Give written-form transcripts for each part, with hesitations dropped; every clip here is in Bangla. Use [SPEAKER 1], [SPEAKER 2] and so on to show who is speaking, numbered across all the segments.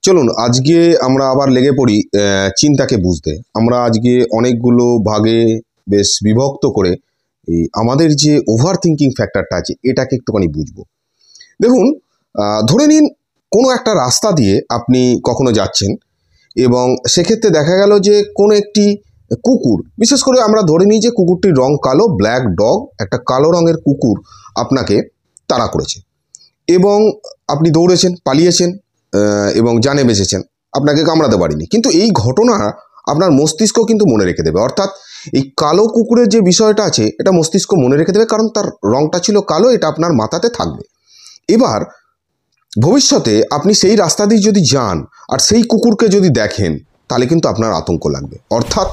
[SPEAKER 1] চলুন আজকে আমরা আবার লেগে পড়ি চিন্তাকে বুঝতে। আমরা আজকে অনেকগুলো ভাগে বেশ বিভক্ত করে আমাদের যে ওভার থিঙ্কিং ফ্যাক্টরটা আছে এটাকে একটুখানি বুঝবো। দেখুন, ধরে নিন কোনো একটা রাস্তা দিয়ে আপনি কখনো যাচ্ছেন এবং সেক্ষেত্রে দেখা গেল যে কোনো একটি কুকুর, বিশেষ করে আমরা ধরে নিই যে কুকুরটির রং কালো, ব্ল্যাক ডগ, একটা কালো রঙের কুকুর আপনাকে তাড়া করেছে এবং আপনি দৌড়েছেন, পালিয়েছেন এবং জানে বেঁচেছেন, আপনাকে কামড়াতে পারেনি। কিন্তু এই ঘটনা আপনার মস্তিষ্ক কিন্তু মনে রেখে দেবে, অর্থাৎ এই কালো কুকুরের যে বিষয়টা আছে এটা মস্তিষ্ক মনে রেখে দেবে, কারণ তার রংটা ছিল কালো, এটা আপনার মাথাতে থাকবে। এবার ভবিষ্যতে আপনি সেই রাস্তা দিয়ে যদি যান আর সেই কুকুরকে যদি দেখেন তাহলে কিন্তু আপনার আতঙ্ক লাগবে। অর্থাৎ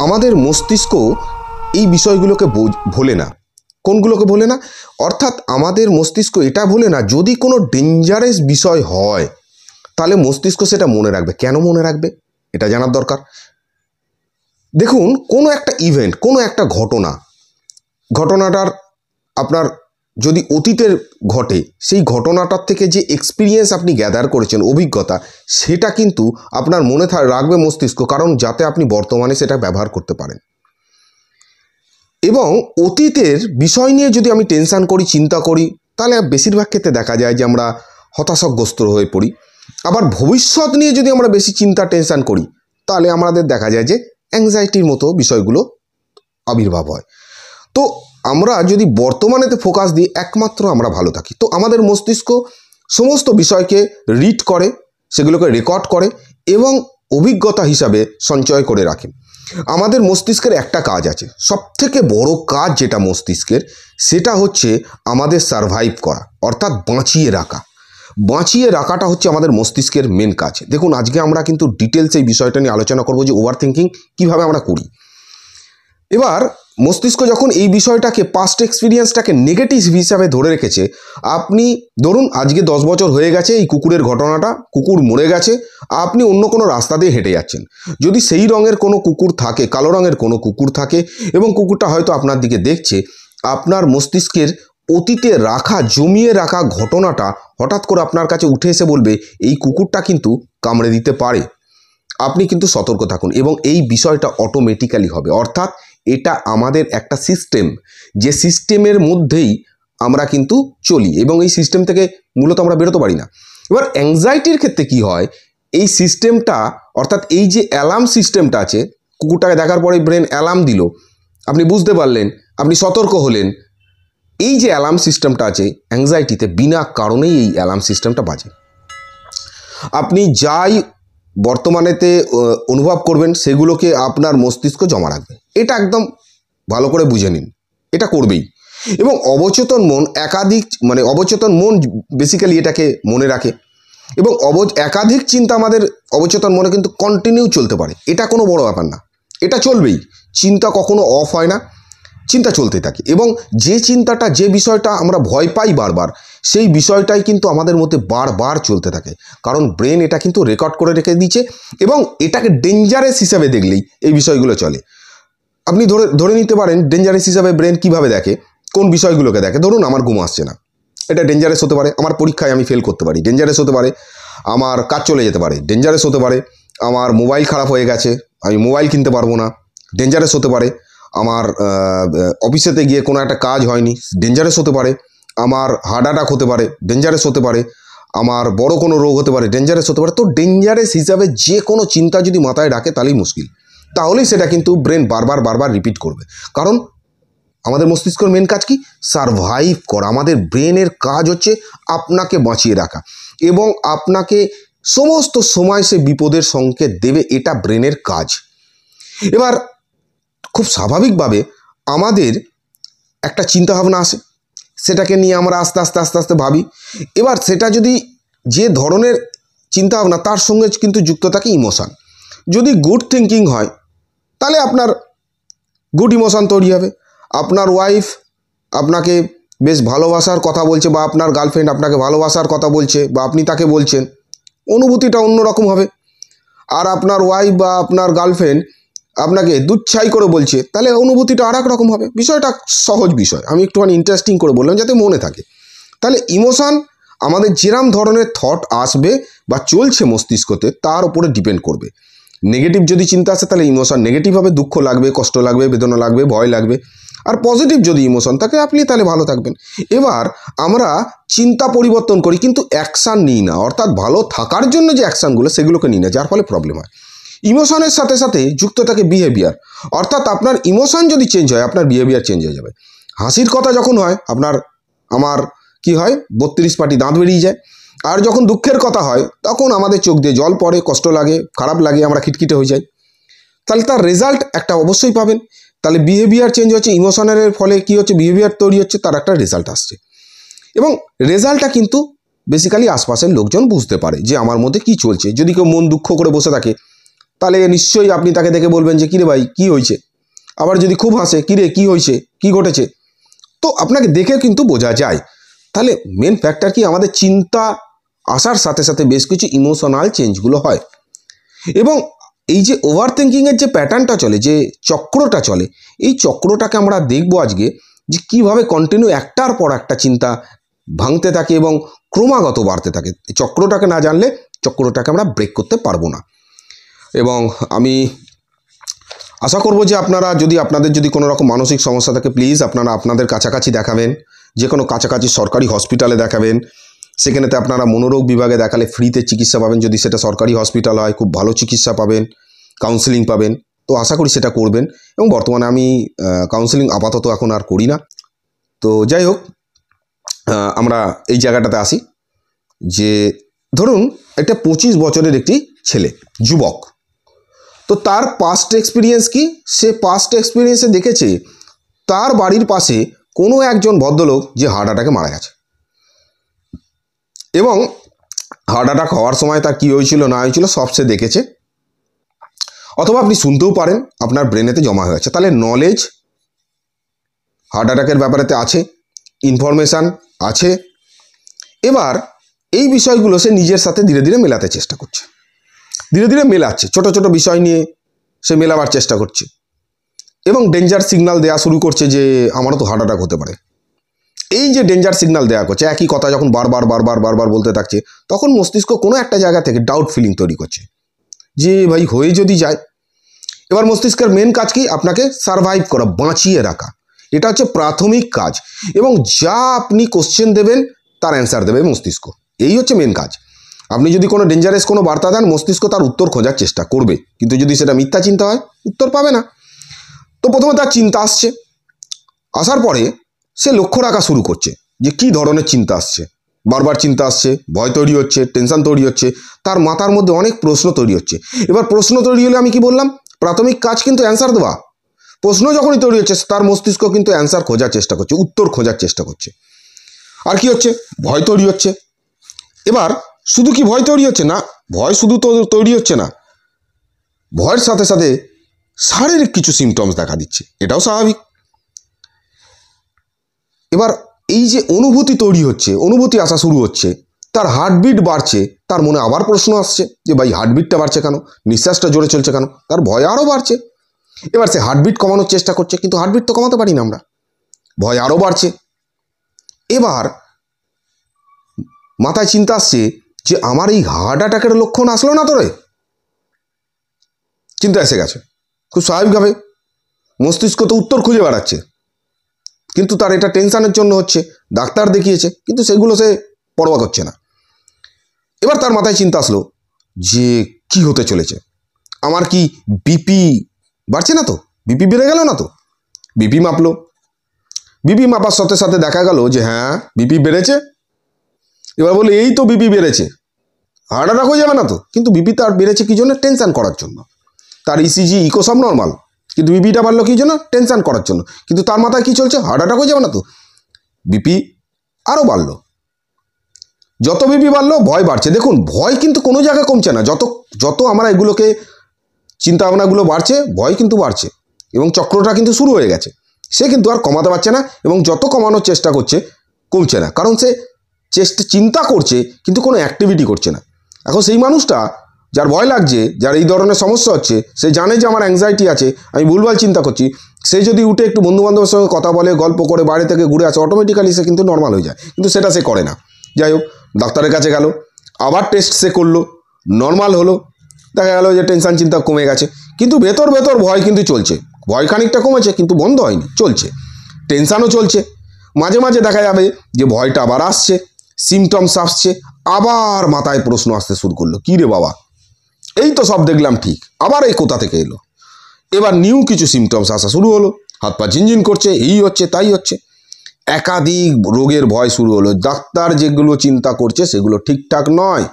[SPEAKER 1] আমাদের মস্তিষ্ক এই বিষয়গুলোকে ভোলে না। কোনগুলোকে ভোলে না? অর্থাৎ আমাদের মস্তিষ্ক এটা ভোলে না, যদি কোনো ডেঞ্জারাস বিষয় হয় তাহলে মস্তিষ্ক সেটা মনে রাখবে। কেন মনে রাখবে এটা জানার দরকার। দেখুন, কোনো একটা ইভেন্ট, কোনো একটা ঘটনাটার আপনার যদি অতীতের ঘটে, সেই ঘটনাটার থেকে যে এক্সপিরিয়েন্স আপনি গ্যাদার করেছেন, অভিজ্ঞতা, সেটা কিন্তু আপনার মনে রাখবে মস্তিষ্ক, কারণ যাতে আপনি বর্তমানে সেটা ব্যবহার করতে পারেন। এবং অতীতের বিষয় নিয়ে যদি আমি টেনশান করি, চিন্তা করি, তাহলে বেশিরভাগ ক্ষেত্রে দেখা যায় যে আমরা হতাশাগ্রস্ত হয়ে পড়ি। আবার ভবিষ্যৎ নিয়ে যদি আমরা বেশি চিন্তা টেনশান করি তাহলে আমাদের দেখা যায় যে অ্যাংজাইটির মতো বিষয়গুলো আবির্ভাব হয়। তো আমরা যদি বর্তমানেতে ফোকাস দিই, একমাত্র আমরা ভালো থাকি। তো আমাদের মস্তিষ্ক সমস্ত বিষয়কে রিড করে, সেগুলোকে রেকর্ড করে এবং অভিজ্ঞতা হিসাবে সঞ্চয় করে রাখে। আমাদের মস্তিষ্কের একটা কাজ আছে, সবথেকে বড় কাজ যেটা মস্তিষ্কের, সেটা হচ্ছে আমাদের সারভাইভ করা, অর্থাৎ বাঁচিয়ে রাখাটা হচ্ছে আমাদের মস্তিষ্কের মেন কাজ। দেখুন, আজকে আমরা কিন্তু ডিটেলস এই বিষয়টা নিয়ে আলোচনা করব যে ওভার থিঙ্কিং কীভাবে আমরা করি। এবার মস্তিষ্ক যখন এই বিষয়টাকে, পাস্ট এক্সপিরিয়েন্সটাকে নেগেটিভ হিসাবে ধরে রেখেছে, আপনি ধরুন আজকে 10 বছর হয়ে গেছে এই কুকুরের ঘটনাটা, কুকুর মরে গেছে, আপনি অন্য কোনো রাস্তা দিয়ে হেঁটে যাচ্ছেন, যদি সেই রঙের কোনো কুকুর থাকে, কালো রঙের কোনো কুকুর থাকে এবং কুকুরটা হয়তো আপনার দিকে দেখছে, আপনার মস্তিষ্কের অতীতে জমিয়ে রাখা ঘটনাটা হঠাৎ করে আপনার কাছে উঠে এসে বলবে এই কুকুরটা কিন্তু কামড়ে দিতে পারে, আপনি কিন্তু সতর্ক থাকুন। এবং এই বিষয়টা অটোমেটিক্যালি হবে, অর্থাৎ এটা আমাদের একটা সিস্টেম, যে সিস্টেমের মধ্যেই আমরা কিন্তু চলি এবং এই সিস্টেম থেকে মূলত আমরা বেরোতে পারি না। এবার অ্যাংজাইটির ক্ষেত্রে কি হয়, এই সিস্টেমটা, অর্থাৎ এই যে অ্যালার্ম সিস্টেমটা আছে, কুকুরটাকে দেখার পরে ব্রেন অ্যালার্ম দিল, আপনি বুঝতে পারলেন, আপনি সতর্ক হলেন, এই যে অ্যালার্ম সিস্টেমটা আছে অ্যাংজাইটিতে বিনা কারণেই এই অ্যালার্ম সিস্টেমটা বাজে। আপনি যাই বর্তমানেতে অনুভব করবেন সেগুলোকে আপনার মস্তিষ্ক জমা রাখবে, এটা একদম ভালো করে বুঝে নিন, এটা করবেই। এবং অবচেতন মন বেসিক্যালি এটাকে মনে রাখে এবং একাধিক চিন্তা আমাদের অবচেতন মনে কিন্তু কন্টিনিউ চলতে পারে, এটা কোনো বড় ব্যাপার না, এটা চলবেই। চিন্তা কখনো অফ হয় না, চিন্তা চলতে থাকে এবং যে চিন্তাটা, যে বিষয়টা আমরা ভয় পাই বারবার, সেই বিষয়টাই কিন্তু আমাদের মধ্যে বারবার চলতে থাকে, কারণ ব্রেন এটা কিন্তু রেকর্ড করে রেখে দিচ্ছে এবং এটাকে ডেঞ্জারাস হিসাবে দেখলেই এই বিষয়গুলো চলে। আপনি ধরে নিতে পারেন ডেঞ্জারাস হিসাবে ব্রেন কিভাবে দেখে, কোন বিষয়গুলোকে দেখে। ধরুন আমার ঘুম আসছে না, এটা ডেঞ্জারাস হতে পারে, আমার পরীক্ষায় আমি ফেল করতে পারি, ডেঞ্জারাস হতে পারে, আমার কাজ চলে যেতে পারে, ডেঞ্জারাস হতে পারে, আমার মোবাইল খারাপ হয়ে গেছে, আমি মোবাইল কিনতে পারবো না, ডেঞ্জারাস হতে পারে, আমার অফিসেতে গিয়ে কোনো একটা কাজ হয়নি, ডেঞ্জারাস হতে পারে, আমার হার্ট অ্যাটাক হতে পারে, ডেঞ্জারাস হতে পারে, আমার বড় কোনো রোগ হতে পারে, ডেঞ্জারাস হতে পারে। তো ডেঞ্জারাস হিসাবে যে কোনো চিন্তা যদি মাথায় রাখে তাহলেই মুশকিল, তাহলেই সেটা কিন্তু ব্রেন বারবার রিপিট করবে, কারণ আমাদের মস্তিষ্কের মেন কাজ কি? সারভাইভ করা। আমাদের ব্রেনের কাজ হচ্ছে আপনাকে বাঁচিয়ে রাখা এবং আপনাকে সমস্ত সময় সে বিপদের সংকেত দেবে, এটা ব্রেনের কাজ। এবার খুব স্বাভাবিকভাবে আমাদের একটা চিন্তাভাবনা আসে, সেটাকে নিয়ে আমরা আস্তে আস্তে ভাবি। এবার সেটা যদি যে ধরনের চিন্তাভাবনা, তার সঙ্গে কিন্তু যুক্ত থাকে ইমোশান। যদি গুড থিঙ্কিং হয় তাহলে আপনার গুড ইমোশান তৈরি হবে, আপনার ওয়াইফ আপনাকে বেশ ভালোবাসার কথা বলছে বা আপনার গার্লফ্রেন্ড আপনাকে ভালোবাসার কথা বলছে বা আপনি তাকে বলছেন, অনুভূতিটা অন্যরকম হবে। আর আপনার ওয়াইফ বা আপনার গার্লফ্রেন্ড আপনাকে দুচ্ছাই করে বলছে, তাহলে অনুভূতিটা আর এক রকম হবে। বিষয়টা সহজ বিষয়, আমি একটুখানি ইন্টারেস্টিং করে বললাম যাতে মনে থাকে। তাহলে ইমোশান আমাদের যেরম ধরনের থট আসবে বা চলছে মস্তিষ্কতে তার উপরে ডিপেন্ড করবে। নেগেটিভ যদি চিন্তা আসে তাহলে ইমোশন নেগেটিভ হবে, দুঃখ লাগবে, কষ্ট লাগবে, বেদনা লাগবে, ভয় লাগবে। আর পজিটিভ যদি ইমোশন থাকে আপনি তাহলে ভালো থাকবেন। এবার আমরা চিন্তা পরিবর্তন করি কিন্তু অ্যাকশান নিই না, অর্থাৎ ভালো থাকার জন্য যে অ্যাকশানগুলো সেগুলোকে নিই না, যার ফলে প্রবলেম হয়। ইমোশনের সাথে সাথে যুক্ত থাকে বিহেভিয়ার, অর্থাৎ আপনার ইমোশন যদি চেঞ্জ হয় আপনার বিহেভিয়ার চেঞ্জ হয়ে যাবে। হাসির কথা যখন হয় আমার কি হয়, 32 পাটি দাঁত বেরিয়ে যায়। আর যখন দুঃখের কথা হয় তখন আমাদের চোখ দিয়ে জল পড়ে, কষ্ট লাগে, খারাপ লাগে, আমরা খিটখিটে হয়ে যাই। তাহলে তার রেজাল্ট একটা অবশ্যই পাবেন। তাহলে বিহেভিয়ার চেঞ্জ হচ্ছে, ইমোশনের ফলে কি হচ্ছে, বিহেভিয়ার তৈরি হচ্ছে, তার একটা রেজাল্ট আসছে। এবং রেজাল্টটা কিন্তু বেসিক্যালি আশপাশের লোকজন বুঝতে পারে যে আমার মধ্যে কি চলছে। যদি কেউ মন দুঃখ করে বসে থাকে তাহলে নিশ্চয়ই আপনি তাকে দেখে বলবেন যে কিরে ভাই কি হয়েছে। আবার যদি খুব হাসে, কিরে কি হয়েছে, কি ঘটেছে, তো আপনাকে দেখে কিন্তু বোঝা যায়। তাহলে মেন ফ্যাক্টর কি, আমাদের চিন্তা আসার সাথে সাথে বেশ কিছু ইমোশনাল চেঞ্জগুলো হয়। এবং এই যে ওভার থিঙ্কিংয়ের যে প্যাটার্নটা চলে, যে চক্রটা চলে, এই চক্রটাকে আমরা দেখবো আজকে যে কীভাবে কন্টিনিউ একটার পর একটা চিন্তা ভাঙতে থাকে এবং ক্রমাগত বাড়তে থাকে। চক্রটাকে না জানলে চক্রটাকে আমরা ব্রেক করতে পারবো না। এবং আমি আশা করব যে আপনাদের যদি কোনো রকম মানসিক সমস্যা থাকে প্লিজ আপনারা আপনাদের কাছাকাছি দেখাবেন, যে কোনো কাছাকাছি সরকারি হসপিটালে দেখাবেন। সেখানেতে আপনারা মনোরোগ বিভাগে দেখালে ফ্রিতে চিকিৎসা পাবেন, যদি সেটা সরকারি হসপিটাল হয় খুব ভালো চিকিৎসা পাবেন, কাউন্সেলিং পাবেন। তো আশা করি সেটা করবেন। এবং বর্তমানে আমি কাউন্সেলিং আপাতত এখন আর করি না। তো যাই হোক, আমরা এই জায়গাটাতে আসি যে ধরুন একটা 25 বছরের একটি ছেলে, যুবক, তো তার পাস্ট এক্সপিরিয়েন্স কি, সে পাস্ট এক্সপিরিয়েন্সে দেখেছে তার বাড়ির পাশে কোনো একজন ভদ্রলোক যে হার্ট অ্যাটাকে মারা গেছে। এবং হার্ট অ্যাটাক হওয়ার সময় তার কী হয়েছিল না হয়েছিল সব সে দেখেছে, অথবা আপনি শুনতেও পারেন, আপনার ব্রেনেতে জমা হয়ে গেছে। তাহলে নলেজ হার্ট অ্যাটাকের ব্যাপারেতে আছে, ইনফরমেশান আছে। এবার এই বিষয়গুলো সে নিজের সাথে ধীরে ধীরে মেলাতে চেষ্টা করছে, ধীরে ধীরে মেলাচ্ছে, ছোট ছোট বিষয় নিয়ে সে মেলাবার চেষ্টা করছে এবং ডেঞ্জার সিগন্যাল দেওয়া শুরু করছে যে আমারও তো হার্ট অ্যাটাক হতে পারে। এই যে ডেঞ্জার সিগন্যাল দেওয়া করছে, একই কথা যখন বারবার বলতে থাকছে, তখন মস্তিষ্ক কোনো একটা জায়গা থেকে ডাউট ফিলিং তৈরি করছে যে ভাই হয়ে যদি যায়। এবার মস্তিষ্কের মেন কাজ কি, আপনাকে সারভাইভ করা, বাঁচিয়ে রাখা, এটা হচ্ছে প্রাথমিক কাজ। এবং যা আপনি কোশ্চেন দেবেন তার অ্যান্সার দেবে মস্তিষ্ক, এই হচ্ছে মেন কাজ। আপনি যদি কোনো ডেঞ্জারাস কোনো বার্তা দেন মস্তিষ্ক তার উত্তর খোঁজার চেষ্টা করবে, কিন্তু যদি সেটা মিথ্যা চিন্তা হয় উত্তর পাবে না। তো প্রথমে তার চিন্তা আসছে, আসার পরে সে লক্ষ্য রাখা শুরু করছে যে কী ধরনের চিন্তা আসছে। বারবার চিন্তা আসছে, ভয় তৈরি হচ্ছে, টেনশন তৈরি হচ্ছে, তার মাথার মধ্যে অনেক প্রশ্ন তৈরি হচ্ছে। এবার প্রশ্ন তৈরি হলে আমি কি বললাম, প্রাথমিক কাজ কিন্তু অ্যান্সার দেওয়া। প্রশ্ন যখনই তৈরি হচ্ছে তার মস্তিষ্ক কিন্তু অ্যান্সার খোঁজার চেষ্টা করছে, উত্তর খোঁজার চেষ্টা করছে। আর কি হচ্ছে, ভয় তৈরি হচ্ছে। এবার শুধু কি ভয় তৈরি হচ্ছে না, ভয় শুধু তো তৈরি হচ্ছে না, ভয়ের সাথে সাথে শারীরিক কিছু সিমটমস দেখা দিচ্ছে, এটাও স্বাভাবিক। এবার এই যে অনুভূতি তৈরি হচ্ছে, অনুভূতি আসা শুরু হচ্ছে, তার হার্টবিট বাড়ছে, তার মনে আবার প্রশ্ন আসছে যে ভাই হার্টবিটটা বাড়ছে কেন, নিঃশ্বাসটা জোরে চলছে কেন, তার ভয় আরও বাড়ছে। এবার সে হার্টবিট কমানোর চেষ্টা করছে, কিন্তু হার্টবিট তো কমাতে পারি না আমরা, ভয় আরও বাড়ছে। এবার মাথায় চিন্তা আসছে যে আমার এই হার্ট অ্যাটাকের লক্ষণ আসলো না তোরে, চিন্তা এসে গেছে। খুব স্বাভাবিকভাবে মস্তিষ্ক তো উত্তর খুঁজে বেড়াচ্ছে, কিন্তু তার এটা টেনশানের জন্য হচ্ছে, ডাক্তার দেখিয়েছে কিন্তু সেগুলো সে পরোয়া করছে না। এবার তার মাথায় চিন্তা আসলো যে কি হতে চলেছে, আমার কি বিপি বাড়ছে না তো, বিপি বেড়ে গেল না তো। বিপি মাপলো, বিপি মাপার সাথে সাথে দেখা গেল যে হ্যাঁ বিপি বেড়েছে। এবার বলে এই তো বিপি বেড়েছে, হার্ট অ্যাটাক হয়ে যাবে না তো। কিন্তু বিপি তার বেড়েছে কী জন্য, টেনশান করার জন্য। তার ইসিজি ইকো সব নর্মাল, কিন্তু বিপিটা বাড়লো কী জন্য, টেনশান করার জন্য। কিন্তু তার মাথায় কী চলছে, হার্ট অ্যাটাক হয়ে যাবে না তো। বিপি আরও বাড়লো, যত বিপি বাড়লো ভয় বাড়ছে। দেখুন ভয় কিন্তু কোনো জায়গায় কমছে না, যত যত আমরা এগুলোকে চিন্তাভাবনাগুলো বাড়ছে ভয় কিন্তু বাড়ছে, এবং চক্রটা কিন্তু শুরু হয়ে গেছে। সে কিন্তু আর কমাতে পারছে না, এবং যত কমানোর চেষ্টা করছে কমছে না, কারণ সে চিন্তা করছে কিন্তু কোনো অ্যাক্টিভিটি করছে না। এখন সেই মানুষটা যার ভয় লাগছে, যার এই ধরনের সমস্যা হচ্ছে, সে জানে যে আমার অ্যাংজাইটি আছে, আমি ভুলভাল চিন্তা করছি, সে যদি উঠে একটু বন্ধুবান্ধবের সঙ্গে কথা বলে, গল্প করে, বাইরে থেকে ঘুরে আসে, অটোমেটিক্যালি সে কিন্তু নর্মাল হয়ে যায়, কিন্তু সেটা সে করে না। যাই হোক, ডাক্তারের কাছে গেল, আবার টেস্ট সে করলো, নর্মাল হলো, দেখা গেল যে টেনশন চিন্তা কমে গেছে, কিন্তু ভেতর ভেতর ভয় কিন্তু চলছে। ভয় খানিকটা কমেছে কিন্তু বন্ধ হয়নি, চলছে। টেনশানও চলছে, মাঝে মাঝে দেখা যাবে যে ভয়টা আবার আসছে, সিমটমস আসছে, আবার মাথায় প্রশ্ন আসতে শুরু করলো, কী রে বাবা, এই তো সব দেখলাম ঠিক, আবার এই কোথা থেকে এলো? এবার নিউ কিছু সিমটমস আসা শুরু হলো, হাত পা ঝিনঝিন করছে, এই হচ্ছে তাই হচ্ছে, একাধিক রোগের ভয় শুরু হলো। ডাক্তার যেগুলো চিন্তা করছে সেগুলো ঠিকঠাক নয়,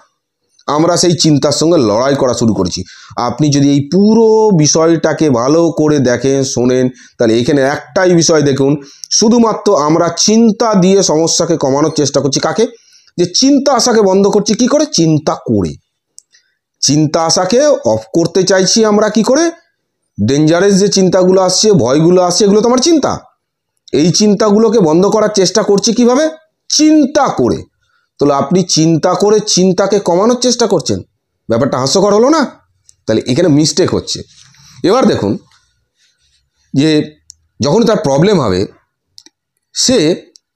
[SPEAKER 1] আমরা সেই চিন্তার সঙ্গে লড়াই করা শুরু করেছি। আপনি যদি এই পুরো বিষয়টাকে ভালো করে দেখেন, শোনেন, তাহলে এখানে একটাই বিষয় দেখুন, শুধুমাত্র আমরা চিন্তা দিয়ে সমস্যাকে কমানোর চেষ্টা করছি। কাকে? যে চিন্তা আসাকে বন্ধ করছি কি করে? চিন্তা করে। চিন্তা আসাকে অফ করতে চাইছি আমরা কি করে? ডেঞ্জারাস যে চিন্তাগুলো আসছে, ভয়গুলো আসছে, এগুলো তো আমার চিন্তা। এই চিন্তাগুলোকে বন্ধ করার চেষ্টা করছি কিভাবে? চিন্তা করে। তাহলে আপনি চিন্তা করে চিন্তাকে কমানোর চেষ্টা করছেন, ব্যাপারটা হাস্যকর হলো না? তাহলে এখানে মিস্টেক হচ্ছে। এবার দেখুন যে যখন তার প্রবলেম হবে, সে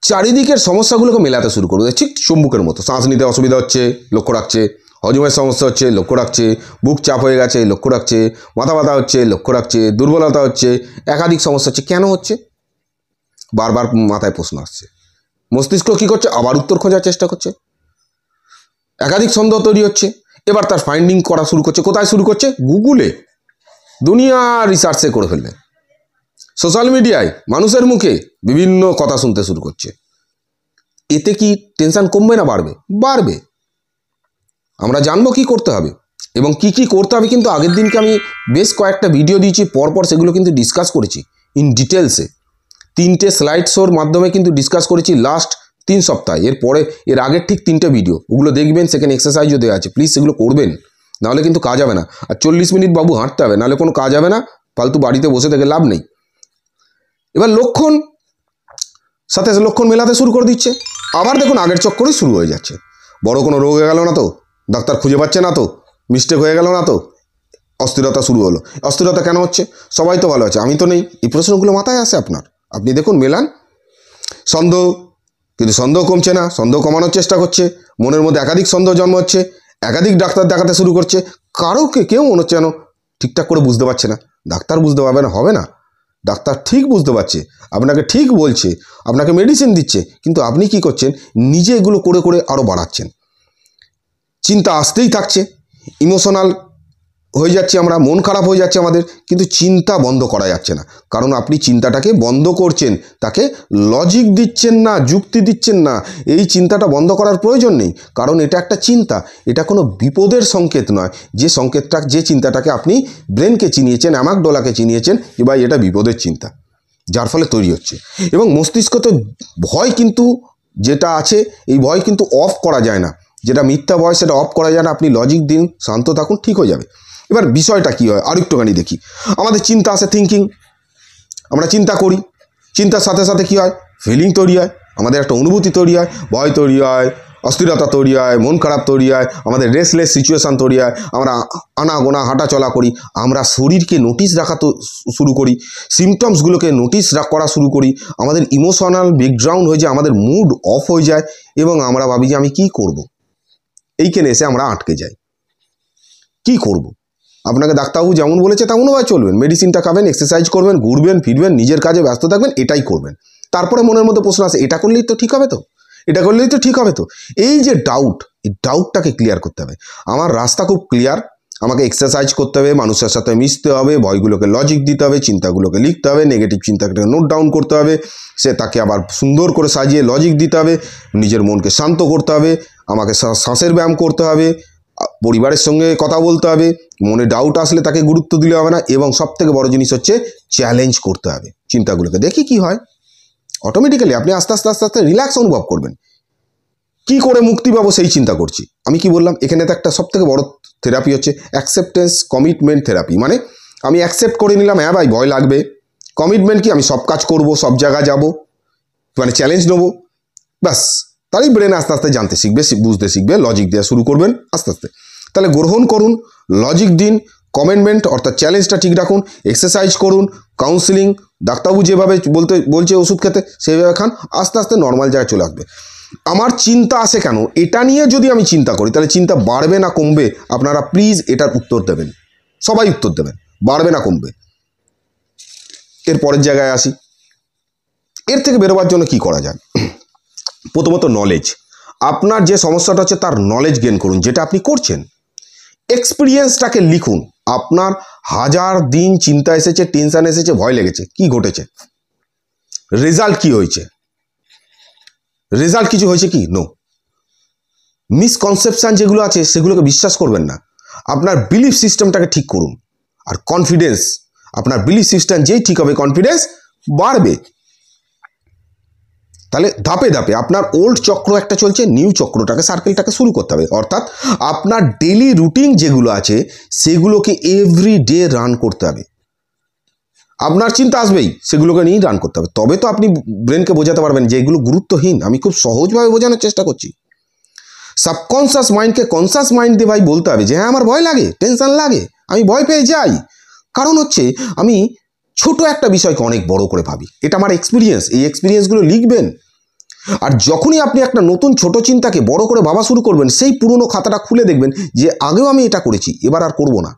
[SPEAKER 1] চারিদিকের সমস্যাগুলোকে মেলাতে শুরু করবে, ঠিক চুম্বকের মতো। শ্বাস নিতে অসুবিধা হচ্ছে, লক্ষ্য রাখছে, হজমের সমস্যা হচ্ছে, লক্ষ্য রাখছে, বুক চাপ হয়ে গেছে, লক্ষ্য রাখছে, মাথা ব্যথা হচ্ছে, লক্ষ্য রাখছে, দুর্বলতা হচ্ছে, একাধিক সমস্যা হচ্ছে। কেন হচ্ছে? বারবার মাথায় প্রশ্ন আসছে, মস্তিষ্ক কী করছে? আবার উত্তর খোঁজার চেষ্টা করছে, একাধিক সন্দেহ তৈরি হচ্ছে। এবার তার ফাইন্ডিং করা শুরু করছে, কোথায় শুরু করছে? গুগলে, দুনিয়া রিসার্চে করে ফেলবে, সোশ্যাল মিডিয়ায় মানুষের মুখে বিভিন্ন কথা শুনতে শুরু করছে। এতে কি টেনশন কমবে না বাড়বে? বাড়বে। আমরা জানবো কি করতে হবে এবং কি কি করতে হবে, কিন্তু আগের দিনকে আমি বেশ কয়েকটা ভিডিও দিয়েছি, পরপর সেগুলো কিন্তু ডিসকাস করেছি ইন ডিটেলসে। 3টে স্লাইড শোর মাধ্যমে কিন্তু ডিসকাস করেছি লাস্ট 3 সপ্তাহে। এর আগের ঠিক 3টে ভিডিও, ওগুলো দেখবেন, সেখানে এক্সারসাইজও দেওয়া আছে, প্লিজ সেগুলো করবেন, নাহলে কিন্তু কাজ হবে না। আর 40 মিনিট বাবু হাঁটতে হবে, নাহলে কোনো কাজ হবে না, ফালতু বাড়িতে বসে থেকে লাভ নেই। এবার লক্ষণ সাথে লক্ষণ মেলাতে শুরু করে দিচ্ছে, আবার দেখুন আগের চক্করই শুরু হয়ে যাচ্ছে। বড় কোনো রোগ হয়ে গেল না তো? ডাক্তার খুঁজে পাচ্ছে না তো? মিস্টেক হয়ে গেল না তো? অস্থিরতা শুরু হলো। অস্থিরতা কেন হচ্ছে? সবাই তো ভালো আছে, আমি তো নেই। এই প্রশ্নগুলো মাথায় আসে আপনার, আপনি দেখুন মেলান। সন্দেহ, কিন্তু সন্দেহ কমছে না, সন্দেহ কমানোর চেষ্টা করছে, মনের মধ্যে একাধিক সন্দেহ জন্ম হচ্ছে, একাধিক ডাক্তার দেখাতে শুরু করছে, কেউ মনে হচ্ছে যেন ঠিকঠাক করে বুঝতে পারছে না। ডাক্তার বুঝতে পারবে না? হবে না। ডাক্তার ঠিক বুঝতে পারছে, আপনাকে ঠিক বলছে, আপনাকে মেডিসিন দিচ্ছে, কিন্তু আপনি কি করছেন? নিজে এগুলো করে করে আরও বাড়াচ্ছেন। চিন্তা আসতেই থাকছে, ইমোশনাল হয়ে যাচ্ছে আমরা, মন খারাপ হয়ে যাচ্ছে আমাদের, কিন্তু চিন্তা বন্ধ করা যাচ্ছে না। কারণ আপনি চিন্তাটাকে বন্ধ করছেন, তাকে লজিক দিচ্ছেন না, যুক্তি দিচ্ছেন না। এই চিন্তাটা বন্ধ করার প্রয়োজন নেই, কারণ এটা একটা চিন্তা, এটা কোনো বিপদের সংকেত নয়। যে চিন্তাটাকে আপনি ব্রেনকে চিনিয়েছেন, অ্যামাগডোলাকে চিনিয়েছেন যে ভাই এটা বিপদের চিন্তা, যার ফলে তৈরি হচ্ছে। এবং মস্তিষ্কতে ভয় কিন্তু যেটা আছে, এই ভয় কিন্তু অফ করা যায় না, যেটা মিথ্যা ভয় সেটা অফ করা যায় না। আপনি লজিক দিন, শান্ত থাকুন, ঠিক হয়ে যাবে। এবার বিষয়টা কী হয় আর একটুখানি দেখি। আমাদের চিন্তা আসে, থিঙ্কিং, আমরা চিন্তা করি, চিন্তার সাথে সাথে কী হয়? ফিলিং তৈরি হয়, আমাদের একটা অনুভূতি তৈরি হয়, ভয় তৈরি হয়, অস্থিরতা তৈরি হয়, মন খারাপ তৈরি হয়, আমাদের রেস্টলেস সিচুয়েশান তৈরি হয়, আমরা আনাগোনা হাঁটা চলা করি, আমরা শরীরকে নোটিশ রাখা শুরু করি, সিমটমসগুলোকে নোটিশ করা শুরু করি, আমাদের ইমোশনাল ব্রেকডাউন হয়ে যায়, আমাদের মুড অফ হয়ে যায়, এবং আমরা ভাবি যে আমি কী করব। এইখানে এসে আমরা আটকে যাই। কি করব? আপনাকে ডাক্তারবাবু যেমন বলেছে তেমনভাবে চলবেন, মেডিসিনটা খাবেন, এক্সারসাইজ করবেন, ঘুরবেন ফিরবেন, নিজের কাজে ব্যস্ত থাকবেন, এটাই করবেন। তারপরে মনের মধ্যে প্রশ্ন আসে, এটা করলেই তো ঠিক হবে তো, এটা করলেই তো ঠিক হবে তো। এই যে ডাউট, এই ডাউটটাকে ক্লিয়ার করতে হবে। আমার রাস্তা খুব ক্লিয়ার, আমাকে এক্সারসাইজ করতে হবে, মানুষের সাথে মিশতে হবে, ভয়গুলোকে লজিক দিতে হবে, চিন্তাগুলোকে লিখতে হবে, নেগেটিভ চিন্তাটাকে নোট ডাউন করতে হবে, সে তাকে আবার সুন্দর করে সাজিয়ে লজিক দিতে হবে, নিজের মনকে শান্ত করতে হবে, আমাকে শ্বাসের ব্যায়াম করতে হবে, পরিবারের সঙ্গে কথা বলতে হবে, মনে ডাউট আসলে তাকে গুরুত্ব দিলে হবে না, এবং সবথেকে বড় জিনিস হচ্ছে চ্যালেঞ্জ করতে হবে চিন্তাগুলোকে। দেখি কি হয়, অটোমেটিক্যালি আপনি আস্তে আস্তে আস্তে আস্তে রিল্যাক্স অনুভব করবেন। কি করে মুক্তি পাবো সেই চিন্তা করছি। আমি কি বললাম, এখানে তো একটা সবথেকে বড় থেরাপি হচ্ছে অ্যাকসেপ্টেন্স কমিটমেন্ট থেরাপি। মানে আমি অ্যাকসেপ্ট করে নিলাম, হ্যাঁ ভাই ভয় লাগবে। কমিটমেন্ট কি, আমি সব কাজ করব, সব জায়গায় যাব, মানে চ্যালেঞ্জ নেবো, ব্যাস। তাহলেই ব্রেন আস্তে আস্তে জানতে শিখবে, বুঝতে শিখবে, লজিক দেওয়া শুরু করবেন আস্তে আস্তে। তাহলে গ্রহণ করুন, লজিক দিন, কমিটমেন্ট অর্থাৎ চ্যালেঞ্জটা ঠিক রাখুন, এক্সারসাইজ করুন, কাউন্সিলিং, ডাক্তারবাবু যেভাবে বলছে ওষুধ খেতে সেইভাবে খান, আস্তে আস্তে নর্মাল জায়গায় চলে আসবে। আমার চিন্তা আসে কেন, এটা নিয়ে যদি আমি চিন্তা করি তাহলে চিন্তা বাড়বে না কমবে? আপনারা প্লিজ এটার উত্তর দেবেন, সবাই উত্তর দেবেন, বাড়বে না কমবে? এর পরের জায়গায় আসি, এর থেকে বেরোবার জন্য কি করা যায়? প্রথমত নলেজ। আপনার যে সমস্যাটা হচ্ছে তার নলেজ গেইন করুন, যেটা আপনি করছেন। এক্সপিরিয়েন্সটাকে লিখুন। আপনার 1000 দিন চিন্তা এসেছে, টেনশন এসেছে, ভয় লেগেছে, কি ঘটেছে, রেজাল্ট কি হয়েছে? রেজাল্ট কিছু হয়েছে কি? নো। মিসকনসেপশন যেগুলো আছে সেগুলোকে বিশ্বাস করবেন না। আপনার বিলিফ সিস্টেমটাকে ঠিক করুন। আর কনফিডেন্স, আপনার বিলিফ সিস্টেম যেই ঠিক হবে কনফিডেন্স বাড়বে। তাহলে ধাপে ধাপে আপনার ওল্ড চক্র একটা চলছে, নিউ চক্রটাকে, সার্কেলটাকে শুরু করতে হবে। অর্থাৎ আপনার ডেলি রুটিন যেগুলো আছে সেগুলোকে এভরিডে রান করতে হবে। আপনার চিন্তা আসবেই, সেগুলোকে নিয়েই রান করতে হবে। তবে তো আপনি ব্রেনকে বোঝাতে পারবেন যে এগুলো গুরুত্বহীন। আমি খুব সহজভাবে বোঝানোর চেষ্টা করছি। সাবকনসিয়াস মাইন্ডকে কনসিয়াস মাইন্ড দিয়ে ভাই বলতে হবে যে হ্যাঁ আমার ভয় লাগে, টেনশন লাগে, আমি ভয় পেয়ে যাই, কারণ হচ্ছে আমি ছোট একটা বিষয়কে অনেক বড় করে ভাবি। এটা আমার এক্সপিরিয়েন্স। এই এক্সপিরিয়েন্সগুলো লিখবেন। আর যখনই আপনি একটা নতুন ছোট চিন্তাকে বড় করে ভাবা শুরু করবেন, সেই পুরনো খাতাটা খুলে দেখবেন যে আগেও আমি এটা করেছি, এবার আর করব না।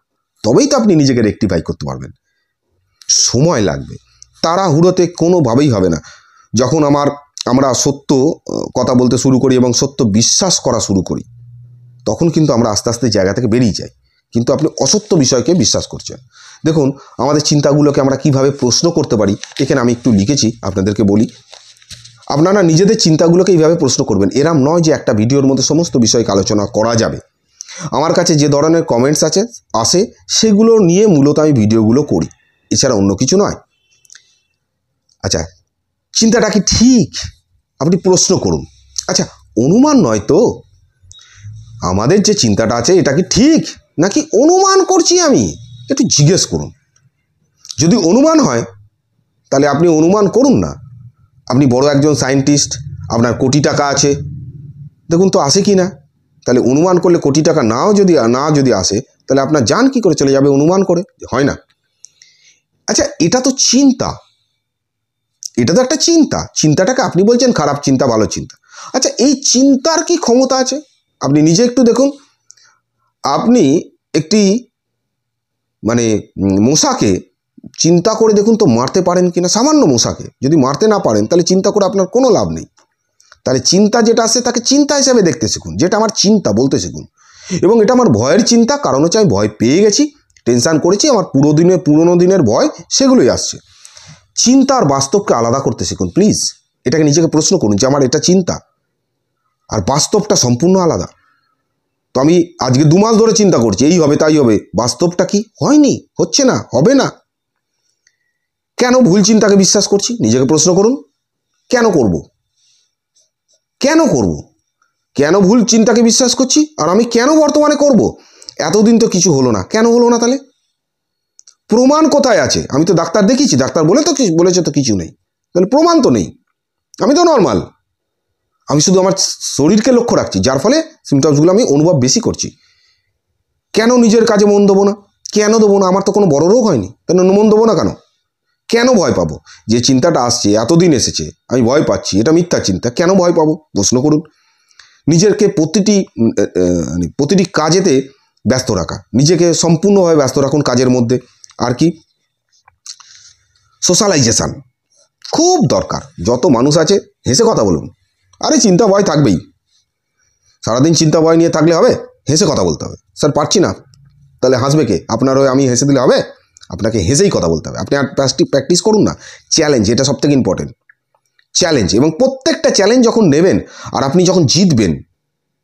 [SPEAKER 1] তবেই তো আপনি নিজেকে রেকটিফাই করতে পারবেন। সময় লাগবে, তাড়াহুড়োতে কোনোভাবেই হবে না। যখন আমরা সত্য কথা বলতে শুরু করি এবং সত্য বিশ্বাস করা শুরু করি, তখন কিন্তু আমরা আস্তে আস্তে জায়গা থেকে বেরিয়ে যাই। কিন্তু আপনি অসত্য বিষয়কে বিশ্বাস করছেন। দেখুন আমাদের চিন্তাগুলোকে আমরা কিভাবে প্রশ্ন করতে পারি, এখানে আমি একটু লিখেছি, আপনাদেরকে বলি। আপনারা নিজেদের চিন্তাগুলোকে এইভাবে প্রশ্ন করবেন। এরম নয় যে একটা ভিডিওর মধ্যে সমস্ত বিষয়কে আলোচনা করা যাবে। আমার কাছে যে ধরনের কমেন্টস আসে সেগুলো নিয়ে মূলত আমি ভিডিওগুলো করি, এছাড়া অন্য কিছু নয়। আচ্ছা, চিন্তাটা কি ঠিক? আপনি প্রশ্ন করুন। আচ্ছা, অনুমান নয় তো, আমাদের যে চিন্তাটা আছে এটা কি ঠিক নাকি অনুমান করছি আমি? একটু জিজ্ঞেস করুন। যদি অনুমান হয় তাহলে আপনি অনুমান করুন না। আপনি বড় একজন সায়েন্টিস্ট, আপনার কোটি টাকা আছে, দেখুন তো আসে কি না। তাহলে অনুমান করলে কোটি টাকা না যদি আসে তাহলে আপনার জান কি করে চলে যাবে অনুমান করে? হয় না। আচ্ছা, এটা তো চিন্তা, এটা তো একটা চিন্তা। চিন্তাটাকে আপনি বলছেন খারাপ চিন্তা, ভালো চিন্তা। আচ্ছা, এই চিন্তার কি ক্ষমতা আছে? আপনি নিজে একটু দেখুন। আপনি একটি মশাকে চিন্তা করে দেখুন তো মারতে পারেন কিনা। সামান্য মশাকে যদি মারতে না পারেন তাহলে চিন্তা করে আপনার কোনো লাভ নেই। তাহলে চিন্তা যেটা আসে তাকে চিন্তা হিসাবে দেখতে শিখুন, যেটা আমার চিন্তা বলতে শিখুন। এবং এটা আমার ভয়ের চিন্তা, কারণ হচ্ছে আমি ভয় পেয়ে গেছি, টেনশান করেছি, আমার পুরোনো দিনের ভয়, সেগুলোই আসছে। চিন্তা আর বাস্তবকে আলাদা করতে শিখুন প্লিজ। এটাকে নিজেকে প্রশ্ন করুন যে আমার এটা চিন্তা আর বাস্তবটা সম্পূর্ণ আলাদা। তো আমি আজকে 2 মাস ধরে চিন্তা করছি এই হবে তাই হবে, বাস্তবটা কি? হয়নি, হচ্ছে না, হবে না। কেন ভুল চিন্তাকে বিশ্বাস করছি? নিজেকে প্রশ্ন করুন। কেন করব? কেন ভুল চিন্তাকে বিশ্বাস করছি? আর আমি কেন বর্তমানে করব? এতদিন তো কিছু হলো না, কেন হলো না? তাহলে প্রমাণ কোথায় আছে? আমি তো ডাক্তার দেখিয়েছি, ডাক্তার বলেছে তো কিছু নেই, তাহলে প্রমাণ তো নেই। আমি তো নর্মাল, আমি শুধু আমার শরীরকে লক্ষ্য রাখছি, যার ফলে সিমটমসগুলো আমি অনুভব বেশি করছি। কেন নিজের কাজে মন দেবো না? কেন দেবো না? আমার তো কোনো বড় রোগ হয়নি, কেন মন দেবো না? কেন ভয় পাবো? যে চিন্তাটা আসছে, এতদিন এসেছে, আমি ভয় পাচ্ছি, এটা মিথ্যা চিন্তা, কেন ভয় পাবো? প্রশ্ন করুন। নিজেকে প্রতিটি কাজেতে ব্যস্ত রাখা, নিজেকে সম্পূর্ণভাবে ব্যস্ত রাখুন কাজের মধ্যে। আর কি? সোশ্যালাইজেশান খুব দরকার। যত মানুষ আছে হেসে কথা বলুন। আরে চিন্তা ভয় থাকবেই, সারাদিন চিন্তা ভয় নিয়ে থাকলে হবে? হেসে কথা বলতে হবে। স্যার পারছি না, তাহলে হাসবে কে? আপনার হয়ে আমি হেসে দিলে হবে? আপনাকে হেসেই কথা বলতে হবে। আপনি আর প্র্যাকটিস করুন না। চ্যালেঞ্জ, এটা সবথেকে ইম্পর্টেন্ট। চ্যালেঞ্জ, এবং প্রত্যেকটা চ্যালেঞ্জ যখন নেবেন আর আপনি যখন জিতবেন,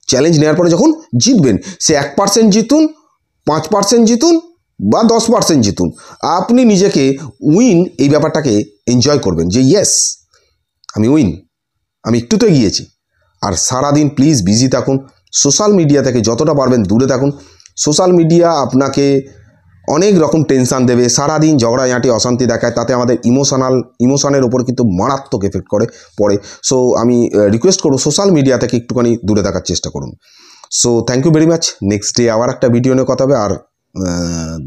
[SPEAKER 1] চ্যালেঞ্জ নেওয়ার পরে যখন জিতবেন, সে 1% জিতুন, 5% জিতুন বা 10% জিতুন, আপনি নিজেকে উইন, এই ব্যাপারটাকে এনজয় করবেন যে ইয়েস আমি উইন, আমি একটু তো এগিয়েছি। আর সারাদিন প্লিজ বিজি থাকুন। সোশ্যাল মিডিয়া থেকে যতটা পারবেন দূরে থাকুন। সোশ্যাল মিডিয়া আপনাকে অনেক রকম টেনশান দেবে, সারাদিন ঝগড়াঝাঁটি অশান্তি দেখায়, তাতে আমাদের ইমোশনের ওপর কিন্তু মারাত্মক এফেক্ট পড়ে। সো আমি রিকোয়েস্ট করব সোশ্যাল মিডিয়া থেকে একটুখানি দূরে থাকার চেষ্টা করুন। So thank you very much. Next day আবার একটা ভিডিও নিয়ে কথা হবে। আর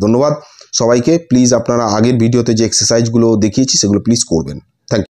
[SPEAKER 1] ধন্যবাদ সবাইকে। প্লিজ আপনারা আগের ভিডিওতে যে এক্সারসাইজগুলো দেখিয়েছি সেগুলো প্লিজ করবেন।